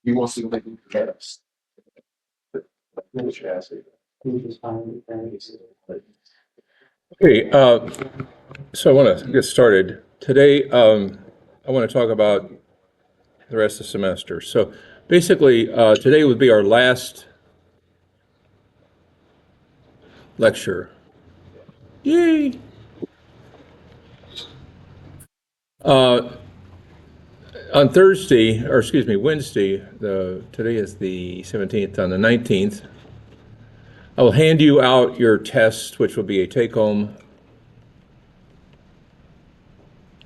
He wants to make it fast. Okay, so I want to get started. Today, I want to talk about the rest of the semester. So basically, today would be our last lecture. Yay! Uh, on Thursday, or excuse me, Wednesday, today is the 17th, on the 19th, I will hand you out your test, which will be a take-home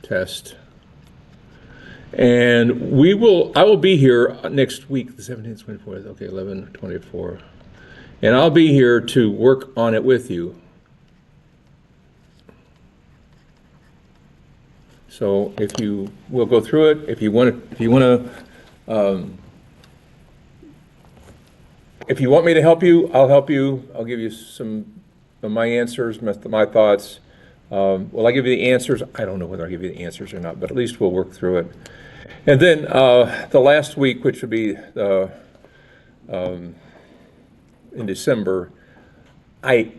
test. And I will be here next week, the 17th, 24th, okay, 11, 24. And I'll be here to work on it with you. So if you will go through it, if you want me to help you, I'll help you. I'll give you some of my answers, my thoughts. Will I give you the answers? I don't know whether I'll give you the answers or not, but at least we'll work through it. And then the last week, which would be in December, I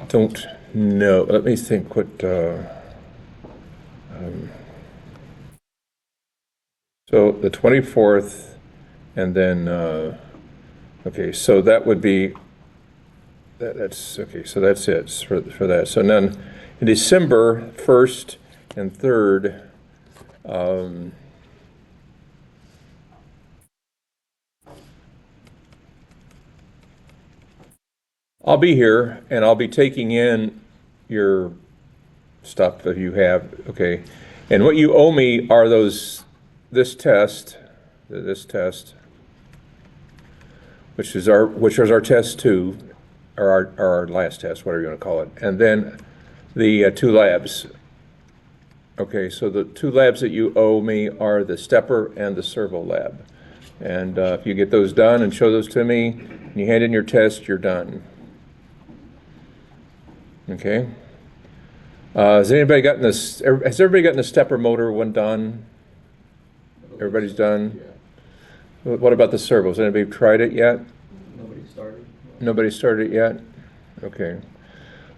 don't know. Let me think what. So the 24th, and then, okay, so that would be, that's, okay, so that's it for that. So then in December 1st and 3rd, I'll be here and I'll be taking in your stuff that you have, okay? And what you owe me are this test, which is our test 2, or our last test, whatever you want to call it, and then the 2 labs. Okay, so the 2 labs that you owe me are the stepper and the servo lab. And if you get those done and show those to me, and you hand in your test, you're done. Okay? Has everybody gotten the stepper motor one done? Everybody's done? What about the servos? Anybody tried it yet? Nobody started. Nobody started it yet? Okay.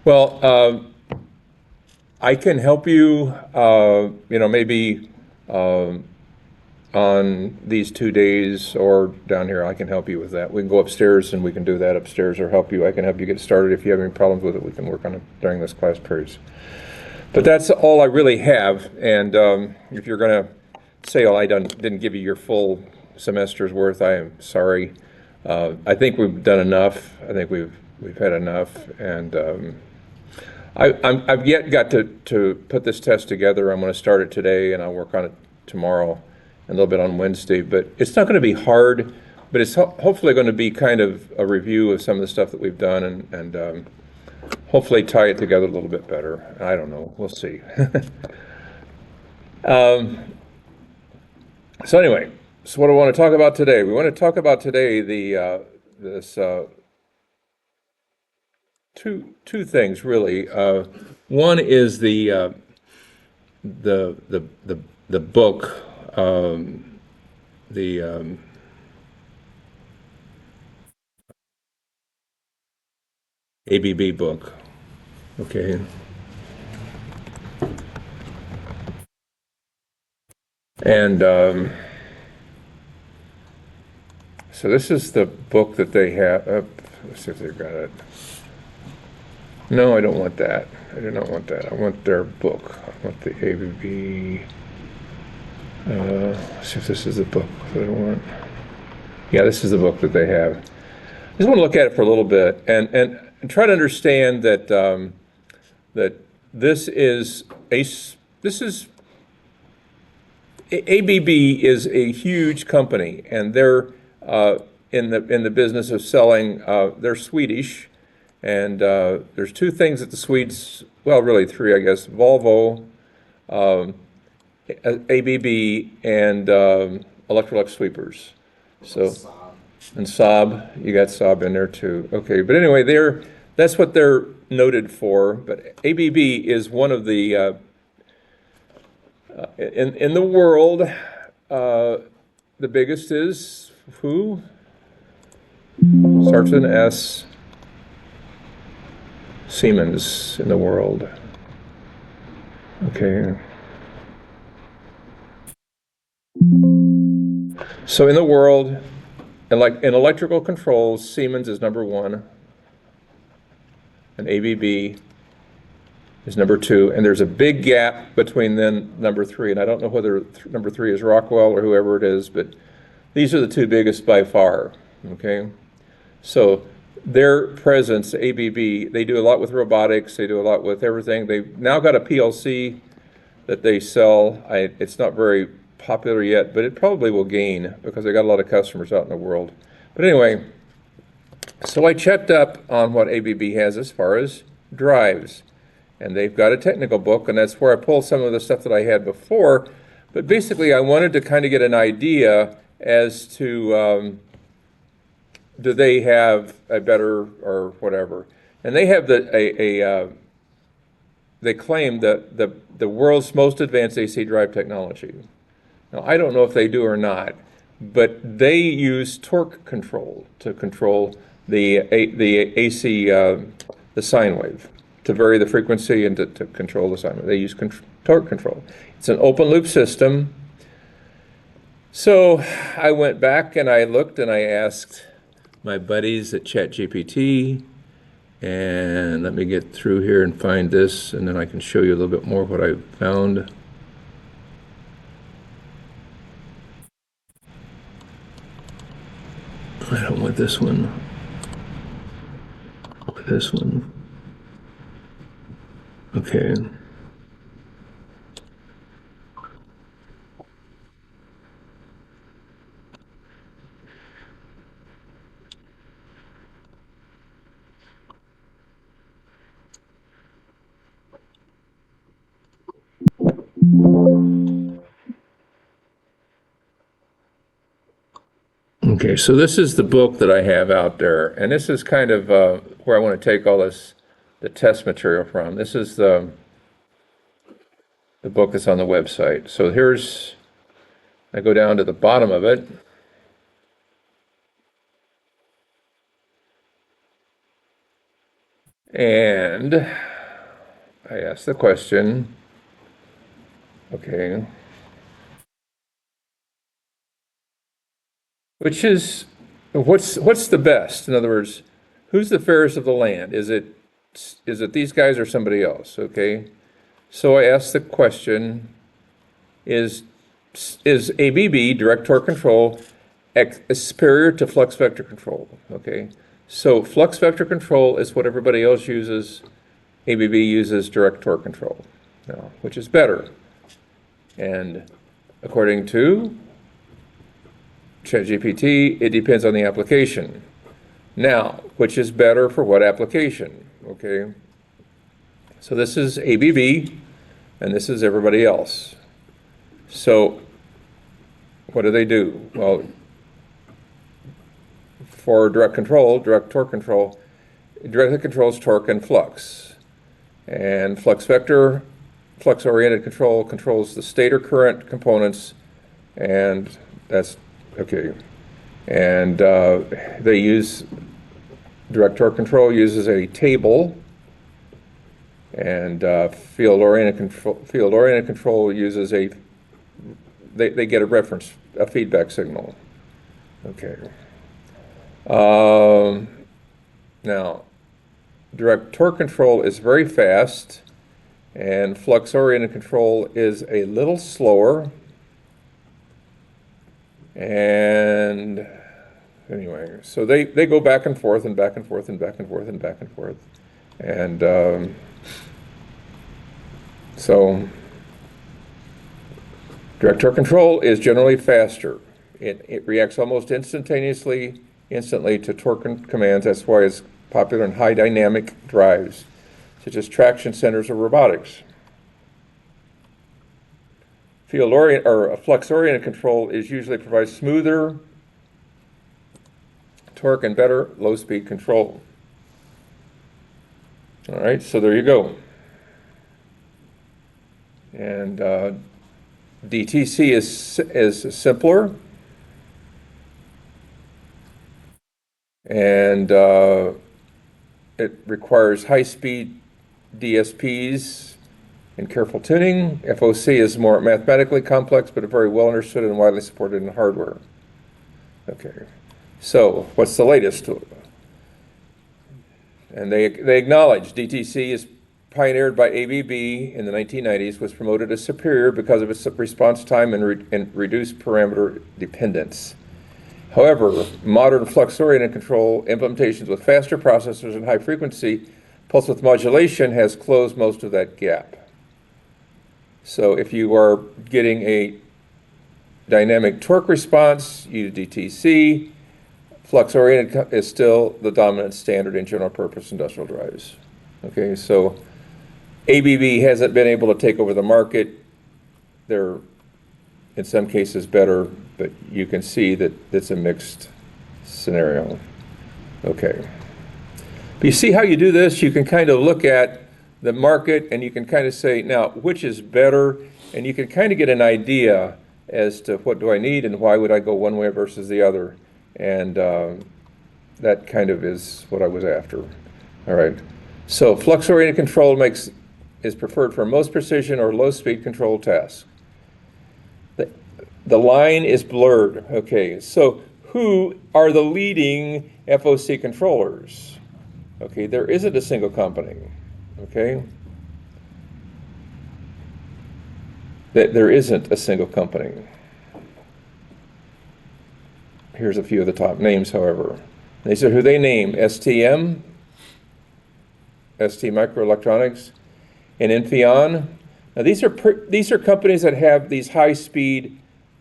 Well, I can help you, maybe on these 2 days or down here, I can help you with that. We can go upstairs and we can do that upstairs, or I can help you get started. If you have any problems with it, we can work on it during this class periods. But that's all I really have. And if you're going to say, oh, I didn't give you your full semester's worth, I am sorry. I think we've done enough. I think we've had enough. And I've yet got to put this test together. I'm going to start it today, and I'll work on it tomorrow and a little bit on Wednesday. But it's not going to be hard, but it's hopefully going to be kind of a review of some of the stuff that we've done, and hopefully tie it together a little bit better. I don't know. We'll see. So anyway, so what do I want to talk about today? We want to talk about today this two things really. One is the book, the ABB book. Okay. And so this is the book that they have. Let's see if they've got it. No, I don't want that. I do not want that. I want their book. I want the ABB. Let's see if this is the book that I want. Yeah, this is the book that they have. I just want to look at it for a little bit and try to understand that that this is ABB is a huge company, and they're in the business of selling. They're Swedish, and there's 2 things that the Swedes, well, really 3, I guess: Volvo, ABB, and Electrolux sweepers. So, and Saab, you got Saab in there too. Okay, but anyway, that's what they're noted for. But ABB is one of the in the world, the biggest is who? Starts with an S. Siemens in the world. Okay. So in the world, in electrical controls, Siemens is number 1, and ABB is number 2, and there's a big gap between then number 3, and I don't know whether number 3 is Rockwell or whoever it is, but these are the 2 biggest by far, okay? So their presence, ABB, they do a lot with robotics, they do a lot with everything. They've now got a PLC that they sell. It's not very popular yet, but it probably will gain because they got a lot of customers out in the world. But anyway, so I checked up on what ABB has as far as drives. And they've got a technical book, and that's where I pulled some of the stuff that I had before. But basically, I wanted to kind of get an idea as to do they have a better or whatever. And they have they claim that the world's most advanced AC drive technology. Now, I don't know if they do or not, but they use torque control to control the AC, the sine wave, to vary the frequency and to control the sine wave. They use torque control. It's an open loop system. So I went back and I looked and I asked my buddies at ChatGPT, and let me get through here and find this, and then I can show you a little bit more what I found. I don't want this one. I want this one. Okay. Okay, so this is the book that I have out there, and this is kind of where I want to take all the test material from. This is the book that's on the website. So I go down to the bottom of it. And I ask the question, okay, what's the best? In other words, who's the fairest of the land? Is it these guys or somebody else? Okay, so I ask the question: Is ABB, direct torque control, superior to flux vector control? Okay, so flux vector control is what everybody else uses. ABB uses direct torque control, which is better. And according to ChatGPT, it depends on the application. Now, which is better for what application? Okay, so this is ABB, and this is everybody else. So what do? Well, for direct torque control, directly controls torque and flux. And flux-oriented control controls the stator current components, and that's okay. And they use direct torque control uses a table, and field-oriented control uses they get a feedback signal. Okay. Now, direct torque control is very fast, and flux-oriented control is a little slower. And anyway, so they go back and forth and back and forth and back and forth and back and forth. And so direct torque control is generally faster. It reacts almost instantly to torque commands. That's why it's popular in high dynamic drives, such as traction centers or robotics. Flux-oriented control usually provides smoother torque and better low-speed control. All right, so there you go. And DTC is simpler, and it requires high-speed DSPs and careful tuning. FOC is more mathematically complex, but very well understood and widely supported in hardware. Okay, so what's the latest? And they acknowledge DTC is pioneered by ABB in the 1990s, was promoted as superior because of its response time and reduced parameter dependence. However, modern flux-oriented control implementations with faster processors and high-frequency pulse width modulation has closed most of that gap. So if you are getting a dynamic torque response, use DTC. Flux-oriented is still the dominant standard in general-purpose industrial drives. Okay, so ABB hasn't been able to take over the market. They're, in some cases, better, but you can see that it's a mixed scenario. Okay. But you see how you do this? You can kind of look at the market and you can kind of say, now, which is better? And you can kind of get an idea as to what do I need and why would I go one way versus the other. And that kind of is what I was after. All right. So flux-oriented control is preferred for most precision or low-speed control tasks. The line is blurred. Okay. So who are the leading FOC controllers? Okay. There isn't a single company. Okay. There isn't a single company. Here's a few of the top names, however. These are who they name: STM, ST Microelectronics, and Infineon. Now these are companies that have these high-speed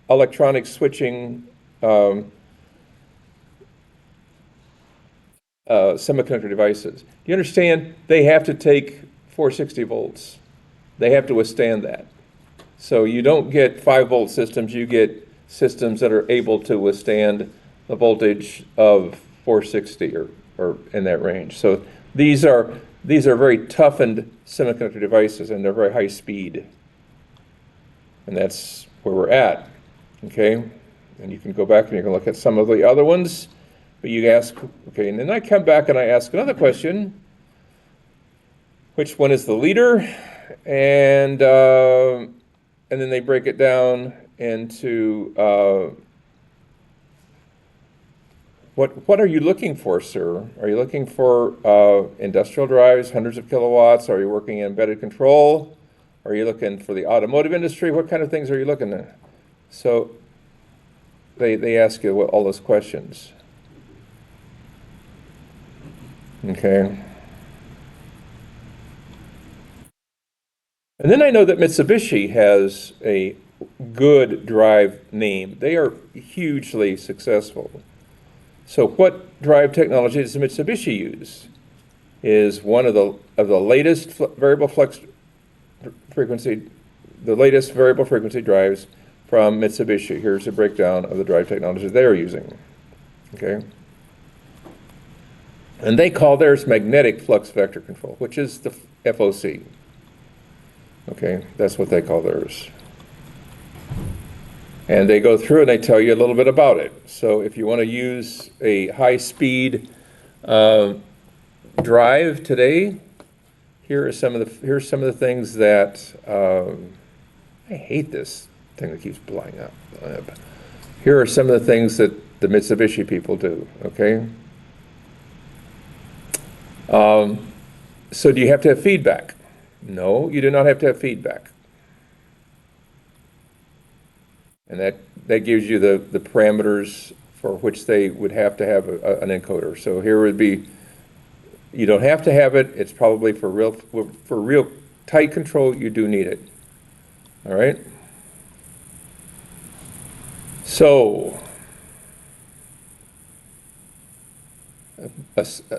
electronic switching semiconductor devices. Do you understand? They have to take 460 volts. They have to withstand that. So you don't get 5-volt systems. You get systems that are able to withstand the voltage of 460 or in that range. So these are very toughened semiconductor devices, and they're very high speed. And that's where we're at. Okay? And you can go back and you can look at some of the other ones. But you ask, okay, and then I come back and I ask another question. Which one is the leader? And then they break it down into what are you looking for, sir? Are you looking for industrial drives, hundreds of kilowatts? Are you working in embedded control? Are you looking for the automotive industry? What kind of things are you looking at? So they ask you all those questions. Okay. And then I know that Mitsubishi has a good drive name. They are hugely successful. So what drive technology does Mitsubishi use? Is one of the latest variable frequency drives from Mitsubishi. Here's a breakdown of the drive technology they're using. Okay. And they call theirs magnetic flux vector control, which is the FOC. Okay, that's what they call theirs. And they go through and they tell you a little bit about it. So if you want to use a high-speed drive today, here's some of the things that I hate this thing that keeps blowing up. Here are some of the things that the Mitsubishi people do. Okay. So do you have to have feedback? No, you do not have to have feedback. And that gives you the parameters for which they would have to have an encoder. So here would be, you don't have to have it. It's probably for real tight control, you do need it. All right? So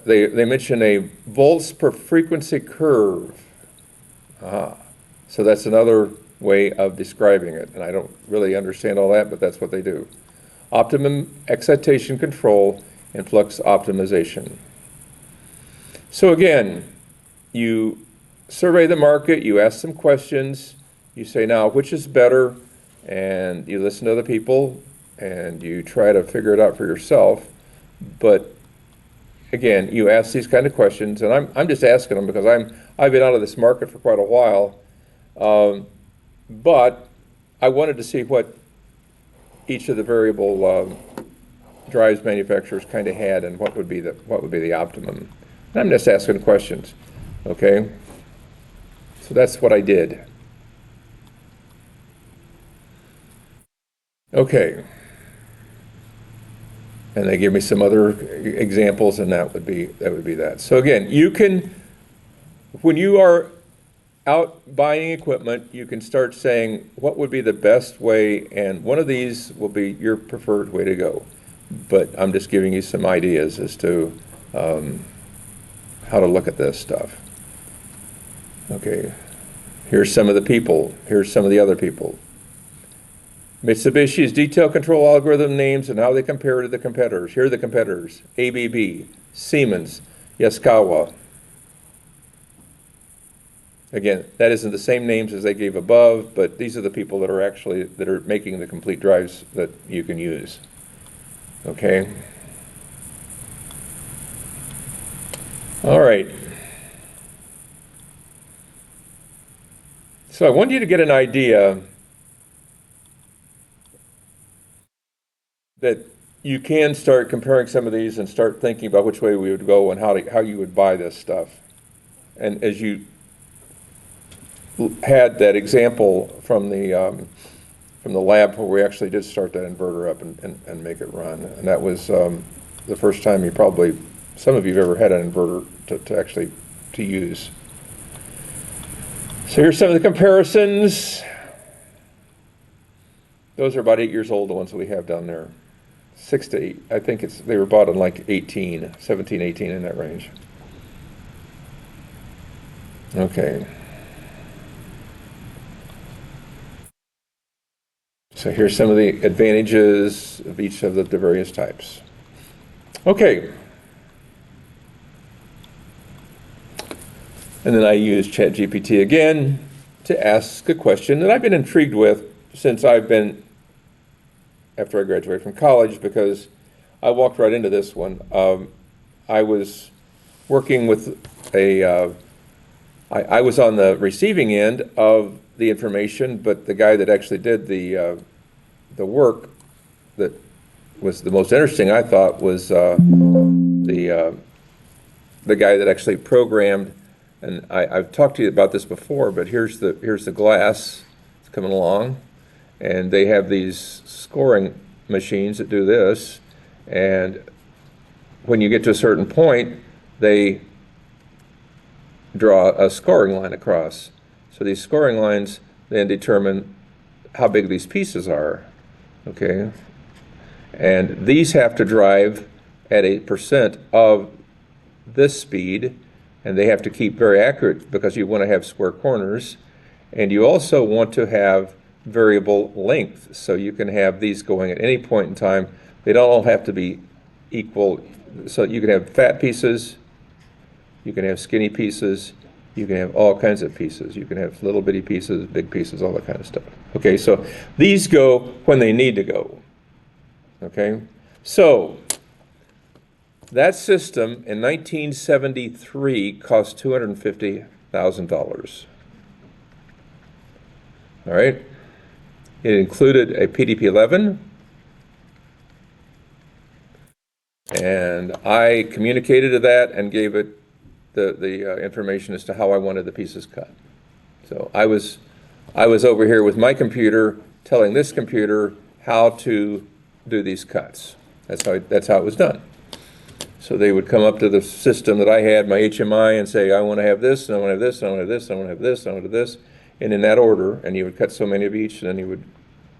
they mention a volts per frequency curve. So that's another way of describing it. And I don't really understand all that, but that's what they do. Optimum excitation control and flux optimization. So again, you survey the market, you ask some questions, you say, now, which is better? And you listen to other people, and you try to figure it out for yourself. But again, you ask these kind of questions, and I'm just asking them because I've been out of this market for quite a while, but I wanted to see what each of the variable drives manufacturers kind of had and what would be the optimum. And I'm just asking questions, okay? So that's what I did. Okay. And they give me some other examples, and that would be that. So again, you can, when you are out buying equipment, you can start saying what would be the best way, and one of these will be your preferred way to go. But I'm just giving you some ideas as to how to look at this stuff. Okay, here's some of the people. Here's some of the other people. Mitsubishi's detailed control algorithm names and how they compare to the competitors. Here are the competitors: ABB, Siemens, Yaskawa. Again, that isn't the same names as they gave above, but these are the people that are making the complete drives that you can use. Okay. All right. So I want you to get an idea that you can start comparing some of these and start thinking about which way we would go and how you would buy this stuff. And as you had that example from the lab where we actually did start that inverter up and make it run, and that was the first time some of you have ever had an inverter to actually use. So here's some of the comparisons. Those are about 8 years old, the ones that we have down there. 6 to 8. I think they were bought in like 17, 18, in that range. Okay. So here's some of the advantages of each of the various types. Okay. And then I use ChatGPT again to ask a question that I've been intrigued with since after I graduated from college, because I walked right into this one. I was working with I was on the receiving end of the information, but the guy that actually did the work that was the most interesting, I thought, was the guy that actually programmed. And I've talked to you about this before, but here's the glass. It's coming along, and they have these scoring machines that do this. And when you get to a certain point, they draw a scoring line across. So these scoring lines then determine how big these pieces are. Okay, and these have to drive at 8% of this speed. And they have to keep very accurate because you want to have square corners. And you also want to have variable length. So you can have these going at any point in time. They don't all have to be equal. So you can have fat pieces, you can have skinny pieces, you can have all kinds of pieces. You can have little bitty pieces, big pieces, all that kind of stuff. Okay, so these go when they need to go. Okay, so that system in 1973 cost $250,000. All right. It included a PDP-11, and I communicated to that and gave it the information as to how I wanted the pieces cut. So I was over here with my computer telling this computer how to do these cuts. That's how it was done. So they would come up to the system that I had, my HMI, and say, I want to have this, and I want to have this, and I want to have this, and I want to have this, and I want to have this, and in that order, and you would cut so many of each, and then you would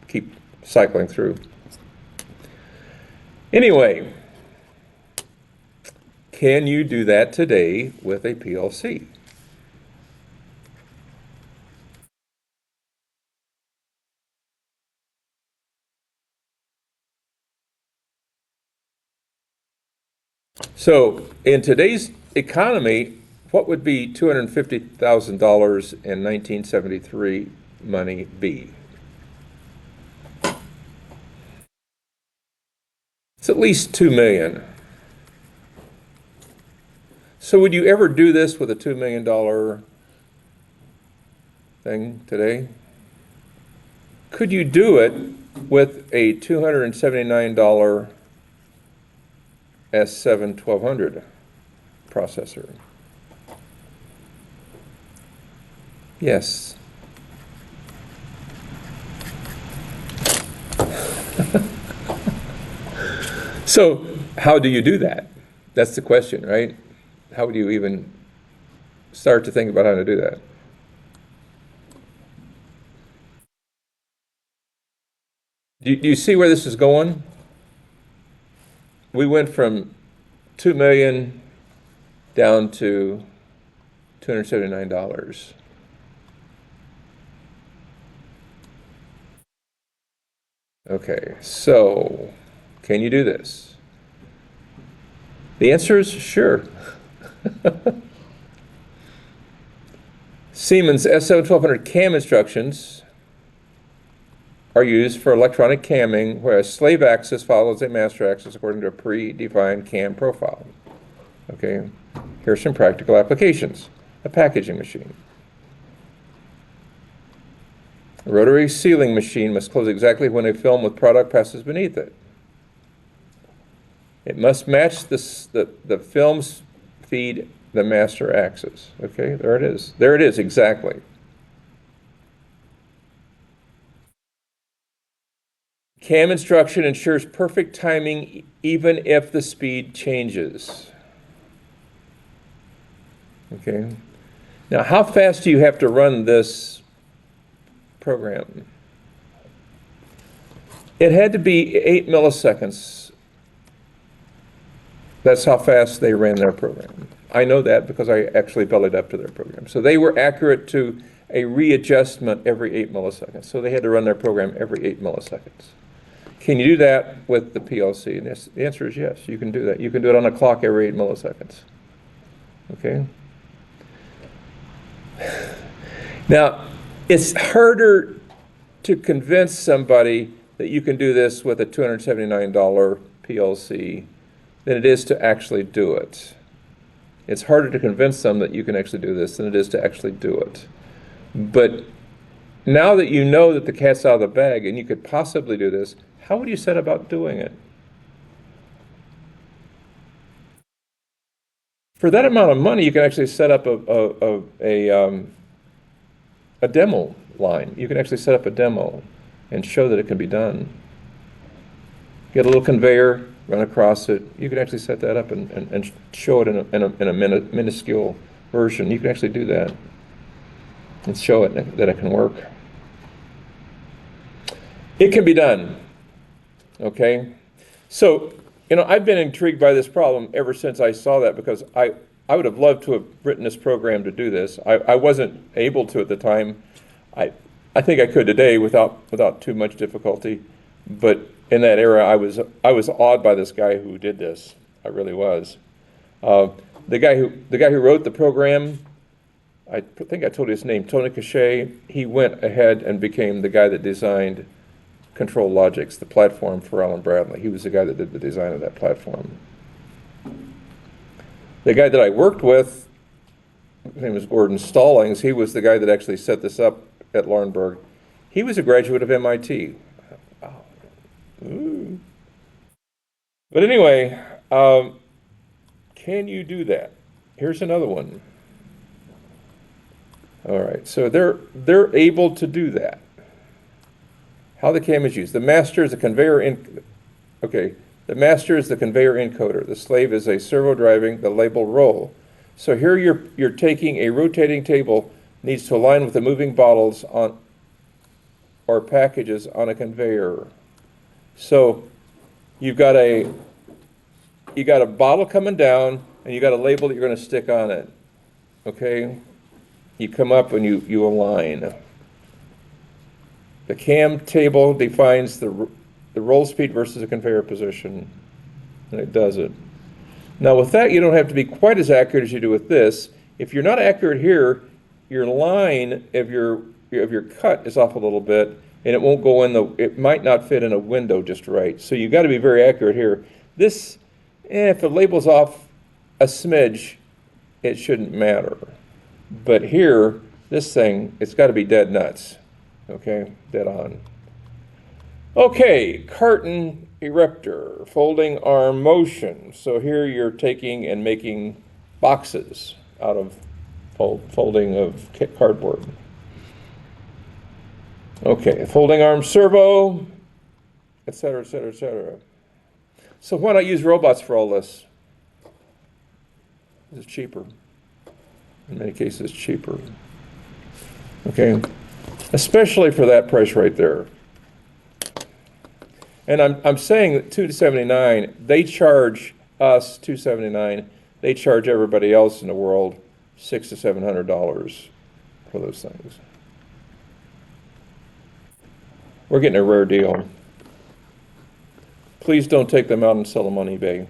keep cycling through. Anyway, can you do that today with a PLC? So in today's economy, what would be $250,000 in 1973 money be? It's at least $2 million. So would you ever do this with a $2 million thing today? Could you do it with a $279 S7 1200 processor? Yes. So how do you do that? That's the question, right? How would you even start to think about how to do that? Do you see where this is going? We went from 2 million down to $279. Okay, so can you do this? The answer is sure. Siemens S7 1200 cam instructions are used for electronic camming, whereas slave axis follows a master axis according to a predefined cam profile. Okay, here's some practical applications. A packaging machine. A rotary sealing machine must close exactly when a film with product passes beneath it. It must match the film's feed the master axis. Okay, there it is. There it is, exactly. Cam instruction ensures perfect timing even if the speed changes. Okay. Now, how fast do you have to run this program? It had to be 8 milliseconds. That's how fast they ran their program. I know that because I actually bellied up to their program. So they were accurate to a readjustment every 8 milliseconds. So they had to run their program every 8 milliseconds. Can you do that with the PLC? And the answer is yes, you can do that. You can do it on a clock every 8 milliseconds. Okay? Now, it's harder to convince somebody that you can do this with a $279 PLC than it is to actually do it. It's harder to convince them that you can actually do this than it is to actually do it. But now that you know that the cat's out of the bag and you could possibly do this, how would you set about doing it? For that amount of money, you can actually set up a demo line. You can actually set up a demo and show that it can be done. Get a little conveyor, run across it. You can actually set that up and show it in a minuscule version. You can actually do that and show it that it can work. It can be done, okay? So, I've been intrigued by this problem ever since I saw that, because I would have loved to have written this program to do this. I wasn't able to at the time. I think I could today without too much difficulty, but in that era, I was awed by this guy who did this. I really was. The guy who wrote the program, I think I told you his name, Tony Cachet. He went ahead and became the guy that designed Control Logics, the platform for Allen Bradley. He was the guy that did the design of that platform. The guy that I worked with, his name was Gordon Stallings. He was the guy that actually set this up at Laurinburg. He was a graduate of MIT. Wow. Ooh. But anyway, can you do that? Here's another one. All right, so they're able to do that. How the cam is used. The master is the conveyor the master is the conveyor encoder. The slave is a servo driving the label roll. So here you're taking a rotating table, needs to align with the moving bottles or packages on a conveyor. So you got a bottle coming down, and you got a label that you're going to stick on it. Okay? You come up and you align. The cam table defines the roll speed versus the conveyor position, and it does it. Now with that, you don't have to be quite as accurate as you do with this. If you're not accurate here, your line of your cut is off a little bit, and it won't go in it might not fit in a window just right. So you've got to be very accurate here. This, if the label's off a smidge, it shouldn't matter. But here, this thing, it's got to be dead nuts. Okay, dead on. Okay, carton eruptor, folding arm motion. So here you're taking and making boxes out of folding of cardboard. Okay, folding arm servo, et cetera, et cetera, et cetera. So why not use robots for all this? It's cheaper. In many cases, cheaper. Okay, especially for that price right there. And I'm saying that $279, they charge us $279. They charge everybody else in the world $600 to $700 for those things. We're getting a rare deal. Please don't take them out and sell them on eBay.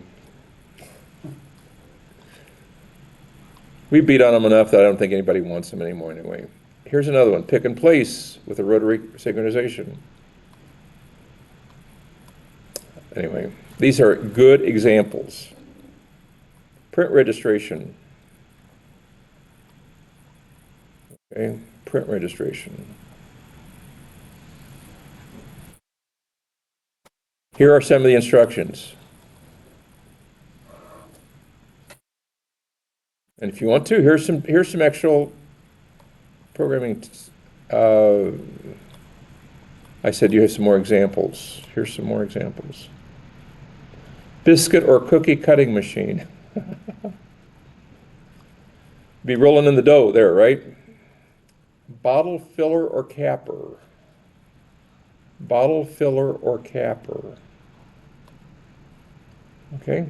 We beat on them enough that I don't think anybody wants them anymore anyway. Here's another one, pick and place with a rotary synchronization. Anyway, these are good examples. Print registration. Okay, print registration. Here are some of the instructions. And if you want to, here's some actual programming. I said you have some more examples. Here's some more examples. Biscuit or cookie cutting machine. Be rolling in the dough there, right? Bottle filler or capper. Bottle filler or capper. Okay.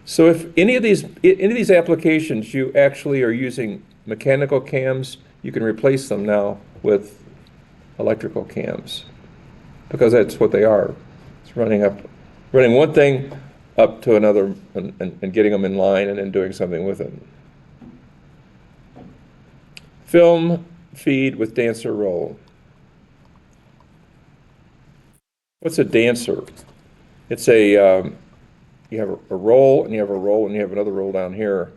So if any of these applications you actually are using mechanical cams, you can replace them now with electrical cams, because that's what they are. It's running one thing up to another and getting them in line and then doing something with it. Film feed with dancer roll. What's a dancer? It's you have a roll, and you have a roll, and you have another roll down here,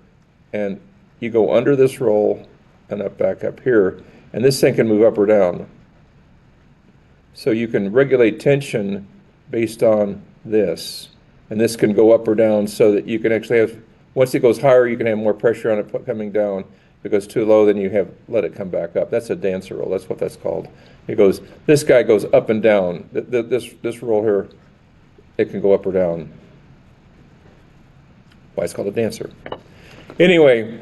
and you go under this roll and back up here, and this thing can move up or down. So you can regulate tension based on this, and this can go up or down so that you can actually have, once it goes higher, you can have more pressure on it coming down. If it goes too low, then you let it come back up. That's a dancer roll. That's what that's called. This guy goes up and down. This roll here, it can go up or down. Why it's called a dancer. Anyway,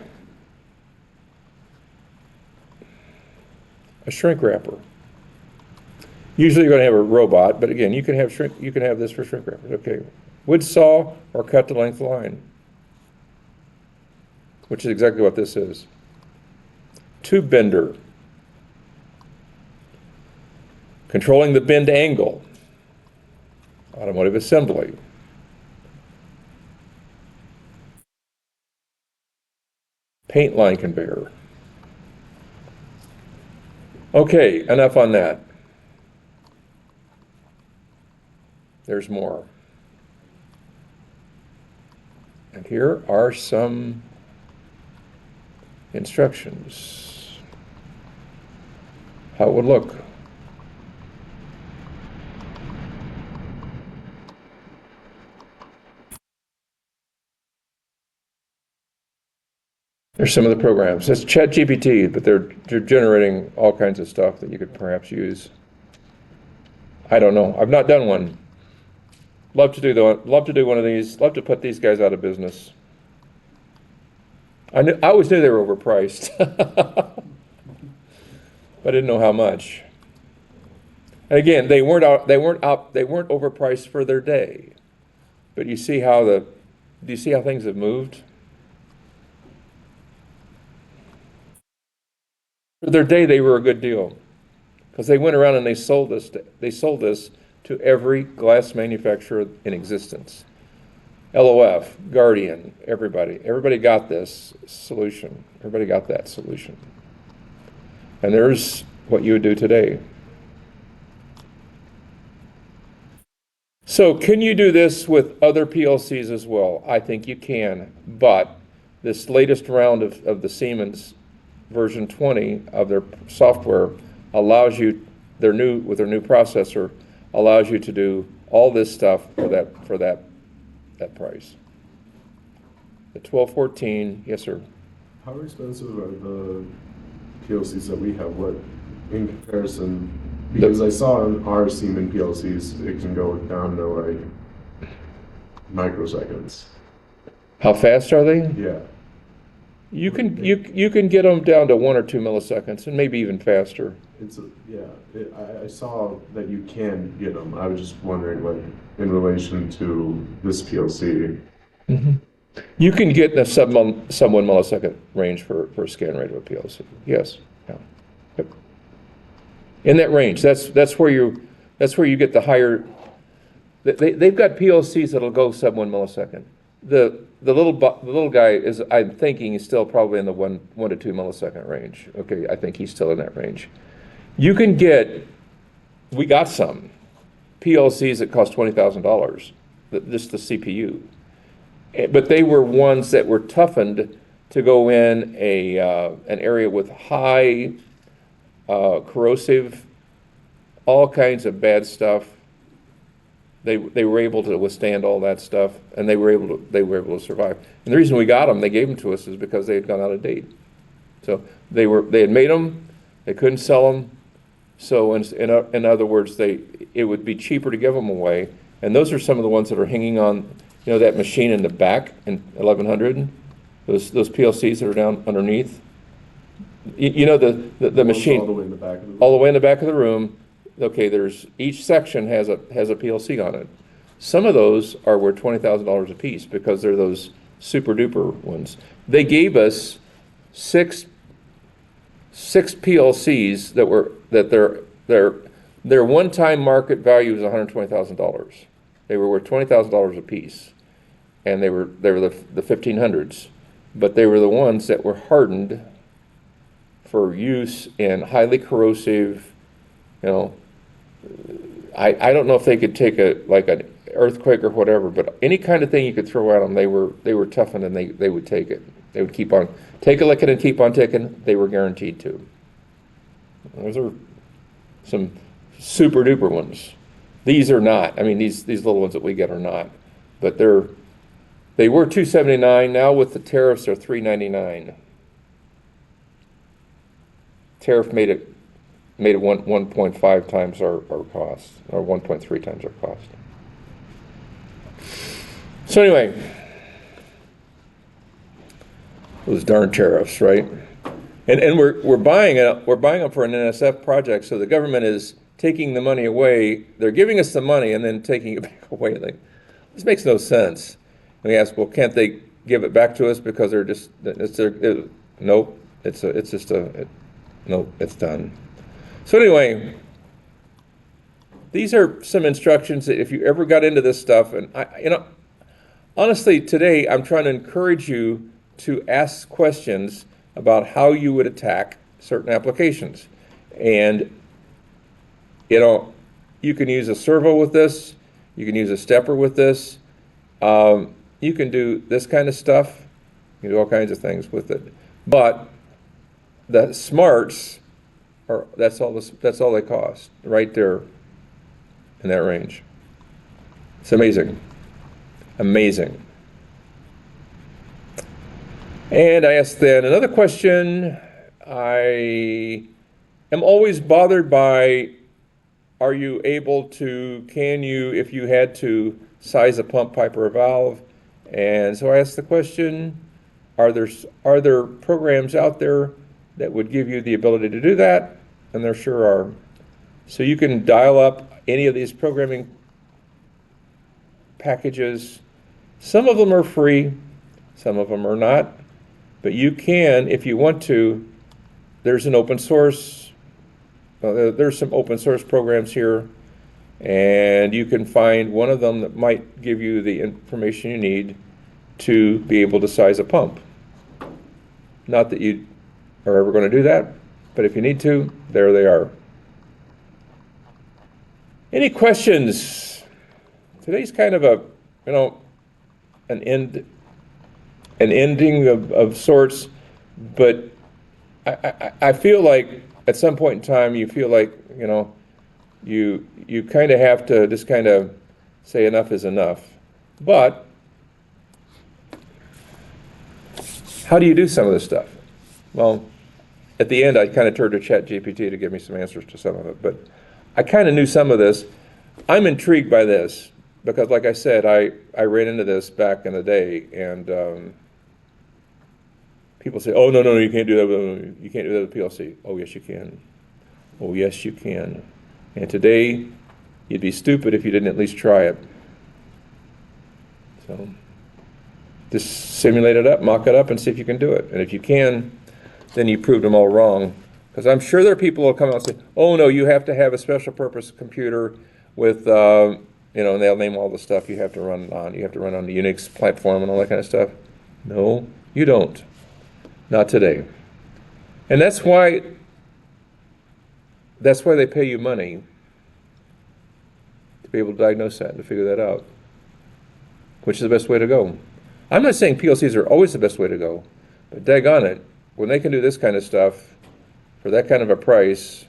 a shrink wrapper. Usually you're going to have a robot, but again, you can have this for shrink wrappers. Okay, wood saw or cut to length line, which is exactly what this is. Tube bender. Controlling the bend angle. Automotive assembly. Paint line conveyor. Okay, enough on that. There's more. And here are some instructions. How it would look. There's some of the programs. That's ChatGPT, but they're generating all kinds of stuff that you could perhaps use. I don't know. I've not done one. Love to do one of these. Love to put these guys out of business. I always knew they were overpriced, but I didn't know how much. And again, they weren't overpriced for their day. But do you see how things have moved? For their day, they were a good deal, because they went around and they sold this to every glass manufacturer in existence. LOF, Guardian, everybody got this solution. Everybody got that solution. And there's what you would do today. So can you do this with other PLCs as well? I think you can, but this latest round of the Siemens version 20 of their software allows you, with their new processor, allows you to do all this stuff for that price. The 1214, yes, sir. How expensive are the PLCs that we have? What in comparison? Because I saw on our Siemens PLCs, it can go down to like microseconds. How fast are they? Yeah. You can get them down to 1 or 2 milliseconds, and maybe even faster. I saw that you can get them. I was just wondering, like, in relation to this PLC. Mm-hmm. You can get in a sub 1 millisecond range for a scan rate of a PLC. Yes. Yeah. Yep. In that range, that's where you get the higher. They've got PLCs that'll go sub 1 millisecond. The little guy is, I'm thinking, is still probably in the 1 to 2 millisecond range. Okay, I think he's still in that range. You can get, we got some PLCs that cost $20,000. Just the CPU, but they were ones that were toughened to go in an area with high corrosive, all kinds of bad stuff. They were able to withstand all that stuff, and they were able to survive. And the reason we got them, they gave them to us, is because they had gone out of date. So they had made them, they couldn't sell them. So in other words, it would be cheaper to give them away. And those are some of the ones that are hanging on, that machine in the back in 1100. Those PLCs that are down underneath. The machine all the way in the back of the room. all the way in the back of the room. Okay, each section has a PLC on it. Some of those are worth $20,000 a piece because they're those super duper ones. They gave us six PLCs their one-time market value is $120,000. They were worth $20,000 a piece, and they were the 1500s, but they were the ones that were hardened for use in highly corrosive, I don't know if they could take an earthquake or whatever, but any kind of thing you could throw at them, they were toughened, and they would take it. They would take a licking and keep on ticking. They were guaranteed to. Those are some super duper ones. These are not. I mean, these little ones that we get are not, but they were $279. Now with the tariffs, they're $399. Tariff made it 1.5 times our cost, or 1.3 times our cost. So anyway, those darn tariffs, right? And we're buying them for an NSF project. So the government is taking the money away. They're giving us the money and then taking it back away. This makes no sense. And we ask, well, can't they give it back to us because nope. Nope, it's done. So anyway, these are some instructions that if you ever got into this stuff, and honestly, today I'm trying to encourage you to ask questions about how you would attack certain applications. And you can use a servo with this, you can use a stepper with this, you can do this kind of stuff, you can do all kinds of things with it. But the smarts that's all they cost, right there in that range. It's amazing. Amazing. And I asked then another question. I am always bothered by, can you, if you had to, size a pump, pipe, or a valve? And so I asked the question, are there programs out there that would give you the ability to do that? And there sure are. So you can dial up any of these programming packages. Some of them are free, some of them are not. But you can, if you want to, there's some open source programs here, and you can find one of them that might give you the information you need to be able to size a pump. Not that you are ever going to do that, but if you need to, there they are. Any questions? Today's kind of an end an ending of sorts, but I feel like at some point in time, you feel like, you kind of have to just kind of say enough is enough. But how do you do some of this stuff? Well, at the end, I kind of turned to ChatGPT to give me some answers to some of it, but I kind of knew some of this. I'm intrigued by this because, like I said, I ran into this back in the day, and people say, "Oh, no, you can't do that. You can't do that with PLC." Oh, yes, you can. Oh, yes, you can. And today, you'd be stupid if you didn't at least try it. So, just simulate it up, mock it up, and see if you can do it. And if you can, then you proved them all wrong. Because I'm sure there are people who will come out and say, "Oh, no, you have to have a special purpose computer with, and they'll name all the stuff you have to run on. You have to run on the Unix platform and all that kind of stuff." No, you don't. Not today. And that's why they pay you money, to be able to diagnose that and to figure that out, which is the best way to go. I'm not saying PLCs are always the best way to go, but daggone it, when they can do this kind of stuff for that kind of a price,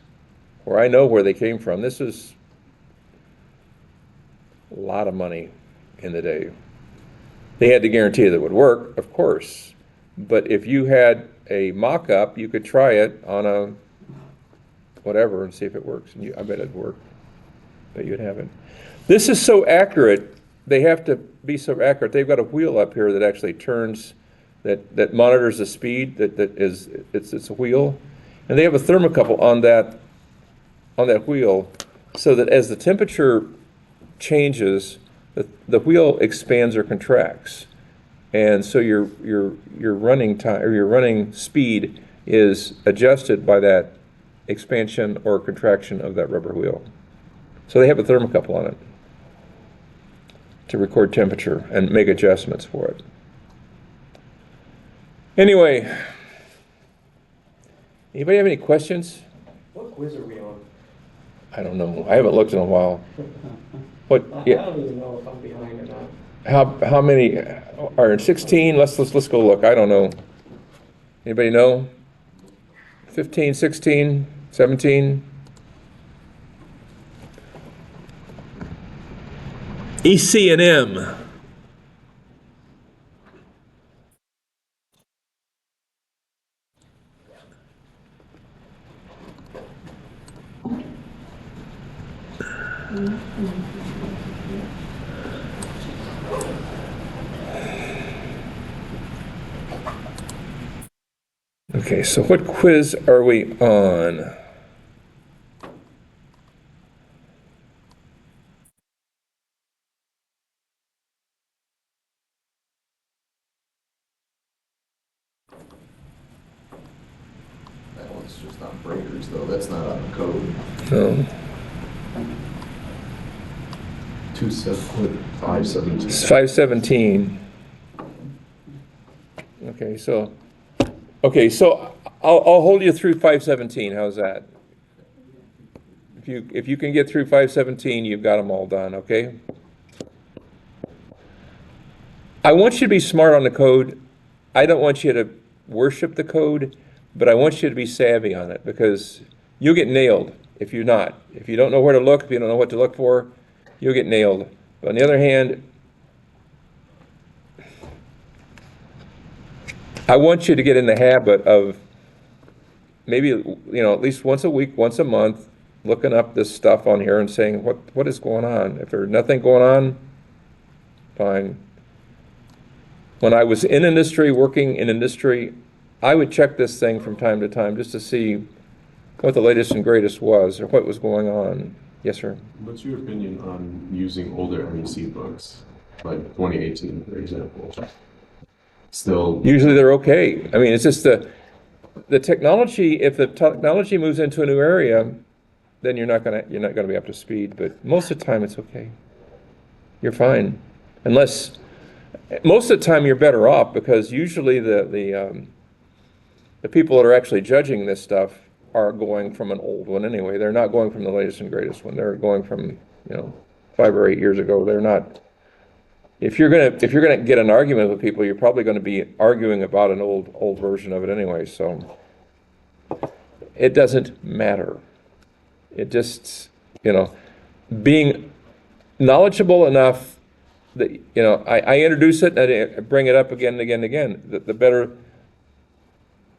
where I know where they came from, this is a lot of money in the day. They had to guarantee that it would work, of course, but if you had a mock-up, you could try it on a whatever and see if it works. And I bet it'd work. But you'd have it. This is so accurate. They have to be so accurate. They've got a wheel up here that actually turns, that monitors the speed. It's a wheel, and they have a thermocouple on that wheel, so that as the temperature changes, the wheel expands or contracts, and so your running time or your running speed is adjusted by that expansion or contraction of that rubber wheel. So they have a thermocouple on it to record temperature and make adjustments for it. Anyway, anybody have any questions? What quiz are we on? I don't know. I haven't looked in a while. What? I Yeah. don't even know if I'm behind or not. How many are in 16? Let's go look. I don't know. Anybody know? 15, 16, 17? EC&M. Okay, so what quiz are we on? That one's just on breakers, though. That's not on the code. No. 517. It's 517. Okay, so I'll hold you through 517. How's that? If you can get through 517, you've got them all done, okay? I want you to be smart on the code. I don't want you to worship the code, but I want you to be savvy on it, because you'll get nailed if you're not. If you don't know where to look, if you don't know what to look for, you'll get nailed. But on the other hand, I want you to get in the habit of maybe, at least once a week, once a month, looking up this stuff on here and saying, what is going on? If there's nothing going on, fine. When I was in industry, working in industry, I would check this thing from time to time just to see what the latest and greatest was or what was going on. Yes, sir? What's your opinion on using older MEC books, like 2018, for example? Still, Usually they're okay. I mean, it's just the technology, if the technology moves into a new area, then you're not gonna be up to speed, but most of the time it's okay. You're fine. Unless, most of the time you're better off, because usually the people that are actually judging this stuff are going from an old one anyway. They're not going from the latest and greatest one. They're going from, 5 or 8 years ago. if you're gonna get an argument with people, you're probably gonna be arguing about an old version of it anyway, so it doesn't matter. It just, being knowledgeable enough that, I introduce it and I bring it up again and again and again.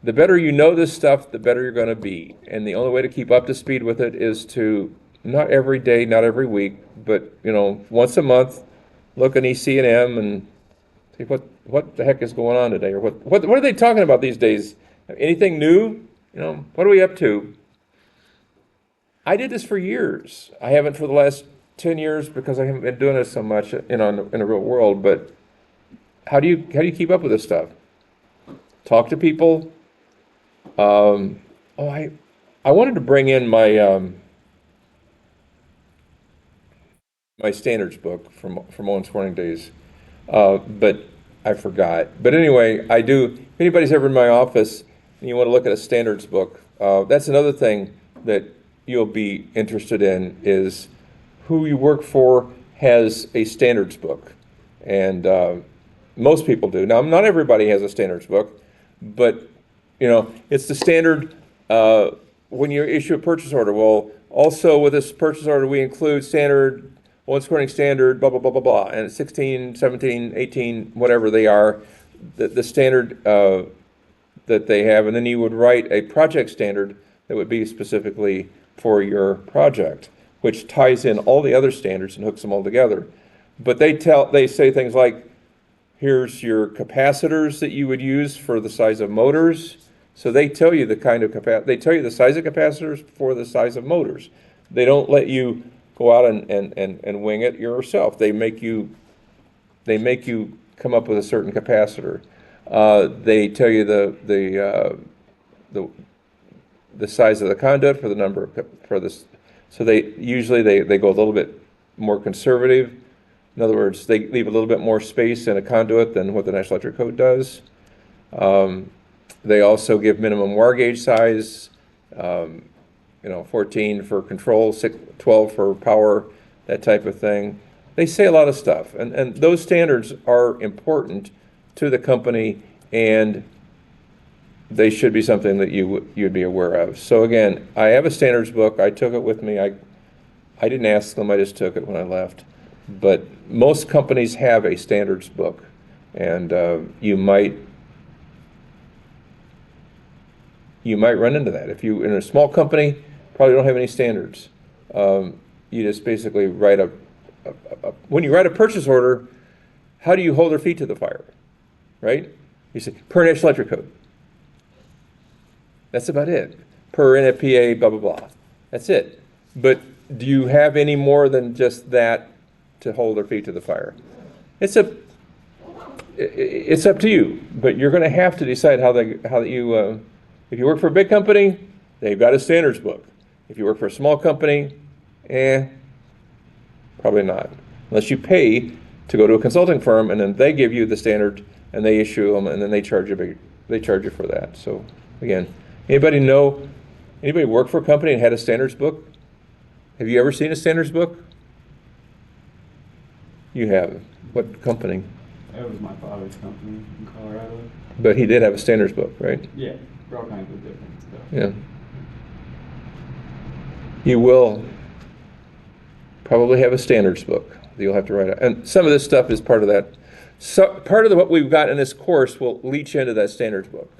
The better you know this stuff, the better you're gonna be. And the only way to keep up to speed with it is to, not every day, not every week, but, once a month, look at EC&M and see what the heck is going on today, or what are they talking about these days? Anything new? What are we up to? I did this for years. I haven't for the last 10 years because I haven't been doing this so much, in the real world. But how do you keep up with this stuff? Talk to people. I wanted to bring in my my standards book from Owen Sworning days, but I forgot. But anyway, I do. If anybody's ever in my office and you want to look at a standards book, that's another thing that you'll be interested in, is who you work for has a standards book, and most people do. Now, not everybody has a standards book, but it's the standard when you issue a purchase order. Well, also with this purchase order, we include standard, Owen Sworning standard, blah, blah, blah, blah, blah, and 16, 17, 18, whatever they are, the standard that they have, and then you would write a project standard that would be specifically for your project, which ties in all the other standards and hooks them all together. But they say things like, here's your capacitors that you would use for the size of motors. So they tell you the kind of they tell you the size of capacitors for the size of motors. They don't let you go out and wing it yourself. They make you come up with a certain capacitor. They tell you the size of the conduit for the number for this. So they go a little bit more conservative. In other words, they leave a little bit more space in a conduit than what the National Electric Code does. They also give minimum wire gauge size, 14 for control, 12 for power, that type of thing. They say a lot of stuff, and those standards are important to the company, and they should be something that you'd be aware of. So again, I have a standards book. I took it with me. I didn't ask them. I just took it when I left. But most companies have a standards book, and you might run into that. If you in a small company, probably don't have any standards. You just basically write when you write a purchase order, how do you hold their feet to the fire, right? You say per National Electric Code. That's about it. Per NFPA, blah blah blah. That's it. But do you have any more than just that to hold their feet to the fire? It's up to you, but you're going to have to decide how you. If you work for a big company, they've got a standards book. If you work for a small company, probably not, unless you pay to go to a consulting firm, and then they give you the standard and they issue them, and then they charge you for that. So again, anybody work for a company and had a standards book? Have you ever seen a standards book? You have. What company? That was my father's company in Colorado. But he did have a standards book, right? Yeah, for all kinds of different stuff. Yeah. You will probably have a standards book that you'll have to write out. And some of this stuff is part of that. So part of what we've got in this course will leach into that standards book.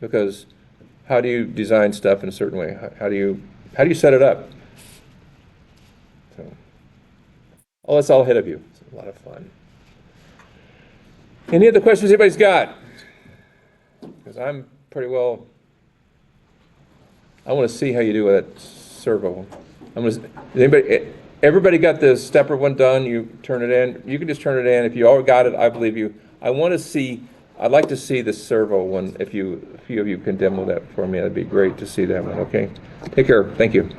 Because how do you design stuff in a certain way? How do you set it up? So, that's all ahead of you. It's a lot of fun. Any other questions anybody's got? Because I'm pretty well. I want to see how you do with that servo. Everybody got the stepper one done? You turn it in. You can just turn it in. If you all got it, I believe you. I'd like to see the servo one. If a few of you can demo that for me, that'd be great to see that one. Okay. Take care. Thank you.